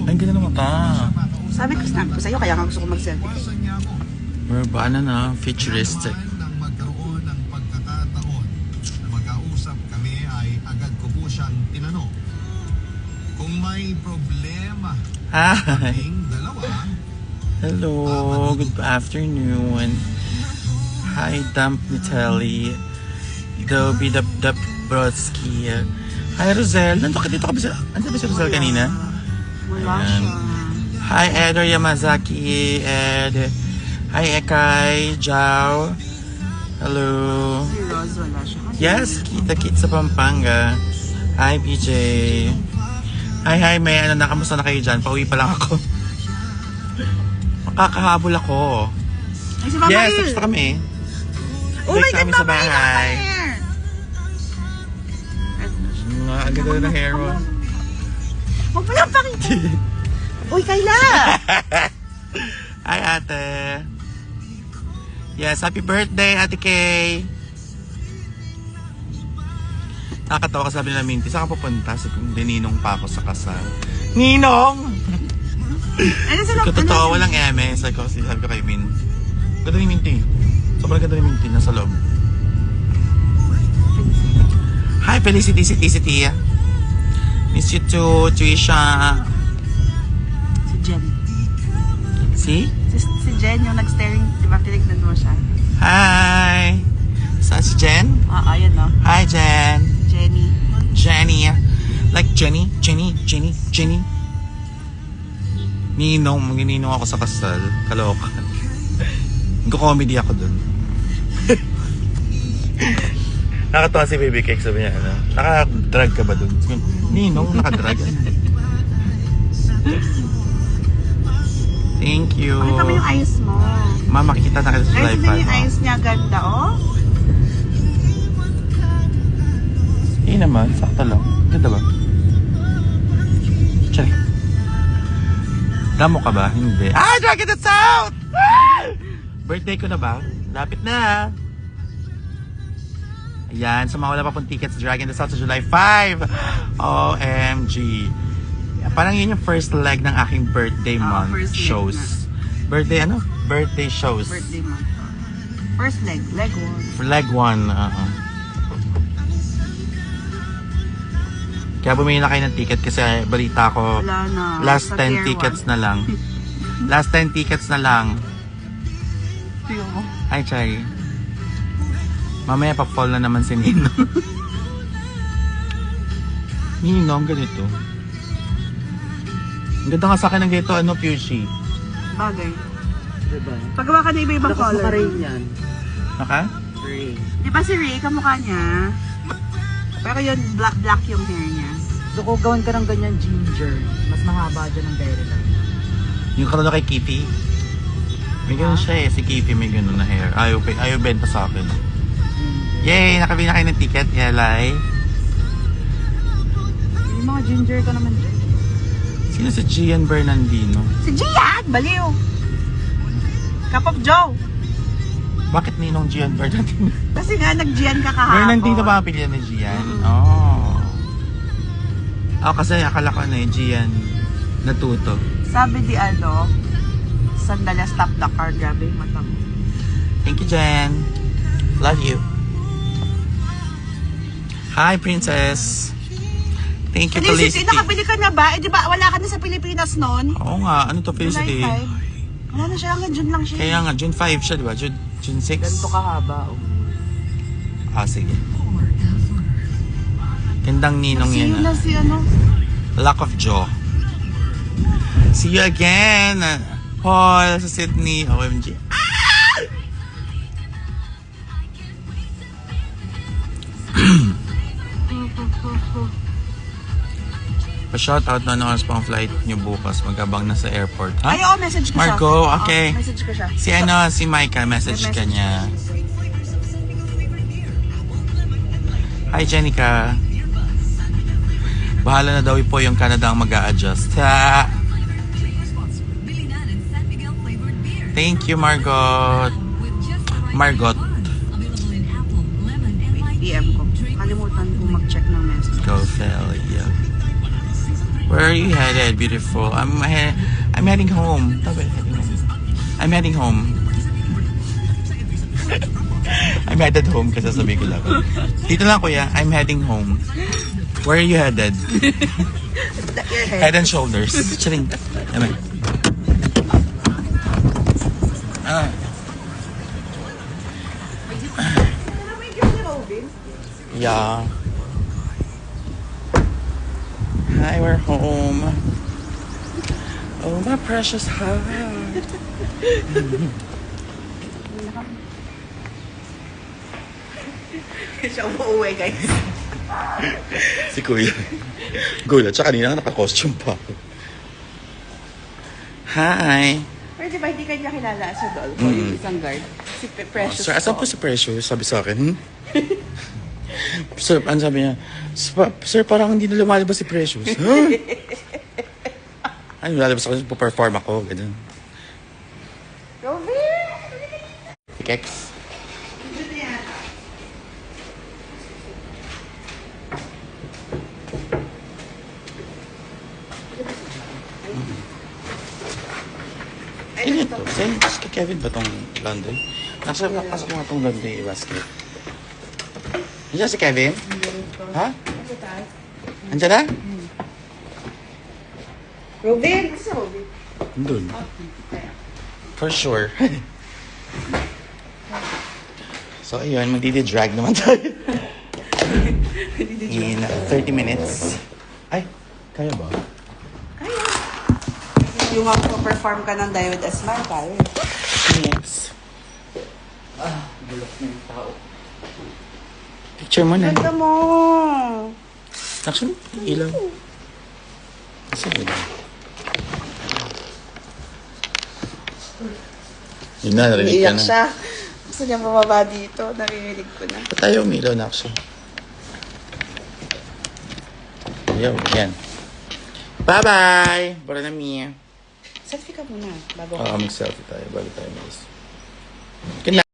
Ay, ganda naman ka. Sabi ko sa'yo, kaya nga gusto ko mag-selfie. Urban na, futuristic. Nang magkaroon ng pagkakataon na magkausap kami ay agad ko po siyang tinanong kung may problema Hi. kaming dalawa. Hello, good afternoon. Hi, Dump Nitelli. Dobby Dap Brodsky. Hi, Rosel. Nandito ka ba sa... Ano ba si Rosel kanina? Wala Ayan. siya. Hi, Edo Yamazaki. Ed. Hi, Ekay. Jao. Hello. Si Rose, wala siya. Yes, kita-kit sa Pampanga. Hi, PJ. Hi, may ano na, kamusta na kayo dyan? Pauwi pa lang ako. Makakahabol ako. Ay, si Mama Yes, Il. tapos na kami. Oh my Balik God, kami sa Mama Il, bahay. hair. Ang ganda na hair mo. Huwag pa lang pakita. Uy, Kayla! Hi, ate. Yes, happy birthday, Ate Kay. Nakakatawa ka, sabi nila, Minty, saan ka pupunta? Sabi ko, Ninong pa ako sa kasal. Ninong! Ano sa loob? Totoo, walang eme. Sabi ko kay Min. Ganda ni Minty. Sobrang ganda ni Minty, nasa loob. Hi, Felicity, City. Miss you too, Trisha. Si Jen. See? Si Jen yung nag-staring, di ba tinignan mo siya? Hi! Saan si Jen? Ayan no. Hi, Jen. Jenny. Like Jenny. Ninong ako sa kasal. Kaloka. Nagko-comedy ako dun. Nakatawa si Baby Cake, sabi niya, ano, naka-drag ka ba dun? Sabi, Ninong, naka-drag. Thank you. Pakita mo yung eyes mo. Mama, makikita na kita sa Guys, live tignan yung eyes niya, ganda oh. Hindi naman, sakto lang. Ganda ba? Tsari. Damo ka ba? Hindi. Ah, Dragon That's out! Birthday ko na ba? Lapit na. Ayan, sa mga wala pa pong tickets sa Dragon That's out sa July 5. OMG. Parang yun yung first leg ng aking birthday month first leg shows. Birthday ano? Birthday shows. Birthday month. First leg 1. Leg 1. Kaya bumili na kayo ng ticket kasi balita ko Wala na. last Sa 10 tier tickets 1. na lang. Last 10 tickets na lang. Tiyo mo. Hi, Chay. Mamaya pa-fall na naman si Nino. Ninong, ganito. Ang ganda nga sa akin ng ganito, ano, Fuchsia. Bagay. Diba? Paggawa ka na iba-ibang Lakas color. makaray niyan. Naka? Ray. Di ba si Ray, kamukha niya? Pero yun, black yung hair niya. So kung gawin ka ng ganyan ginger, mas mahaba dyan ang very line. Yung katulad kay Kitty. May ganun siya eh. Si Kitty may ganun na hair. Ayaw benta sa akin. Yay! Nakabili na kayo ng ticket. Yelay. Yung mga ginger ka naman dyan. Sino si Gian Bernardino? Si Gian! Baliw! Cup of Joe! Bakit Ninong Gian Bernardino? Kasi nga, nag-Gian ka kahapon. Bernardino ba ang pilihan ni Gian? Oh. Kasi akala ko na Gian natuto. Sabi di sandali, stop the car. Grabe yung mata mo. Thank you, Jen. Love you. Hi, Princess. Thank you, Felicity, Felicity. nakabili ka na ba? Eh, di ba, wala ka na sa Pilipinas noon? Oo nga, ano to, Felicity? July 5. Wala na siya, hanggang June lang siya. Kaya nga, June 5 siya, di ba? June 6? Ganito kahaba. Oh. Sige. Gandang ninong See yan. you na si Lack of jaw. See you again, Paul, sa Sydney. OMG. Pa-shoutout na oras pang flight niyo bukas. Magabang na sa airport. Ha? Ay, message ko siya. Marco, okay. Message ko siya. Si Micah, message ka niya. Hi, Jenica. Bahala na daw po yung Canada ang mag-a-adjust. Ha! Thank you, Margot. DM ko. Kalimutan ko mag-check ng message. Go, Felia. Where are you headed, beautiful? I'm heading home. I'm heading home. I'm headed home kasi sabi ko lang. Dito lang kuya, I'm heading home. Where are you headed? Head and shoulders. Charing. Amen. Yeah. Hi, we're home. Oh, my precious heart. Siya umuwi, guys. Si Kuya. Gulat siya kanina naka-costume pa. Hi. Pero di ba hindi kanya kilala si Dolph, yung isang guard? Si Precious. Sir, asan po si Precious? Sabi sa akin. Sir, ano sabi niya? Sir, parang hindi na lumalabas si Precious. Huh? Ano, lumalabas ako, perform ako. Ganun. Robin! Si Kex. Ano ito? Si Kevin ba itong laundry? Nasa ko nga itong laundry basket. Nandiyan si Kevin? Ha? Nandiyan na? Robin! Ano si Robin? Doon. For sure. So, ayun, magdi-drag naman tayo. In 30 minutes. Ay, kaya ba? Yung magpo-perform ka ng Die With A Smile, tayo. Yes. Bulok na yung tao. Picture mo na. Ganda mo! Actually, ilaw. Kasi ilaw. Yun na, narinig ka Iiyak na. siya. Gusto niya bumaba dito. Naririnig ko na. Ba't tayo umilaw na actually? Ayaw, yan. Bye-bye! Bora na Mia. Selfie ka muna. Bago Mag-selfie tayo bago tayo malis. Good night.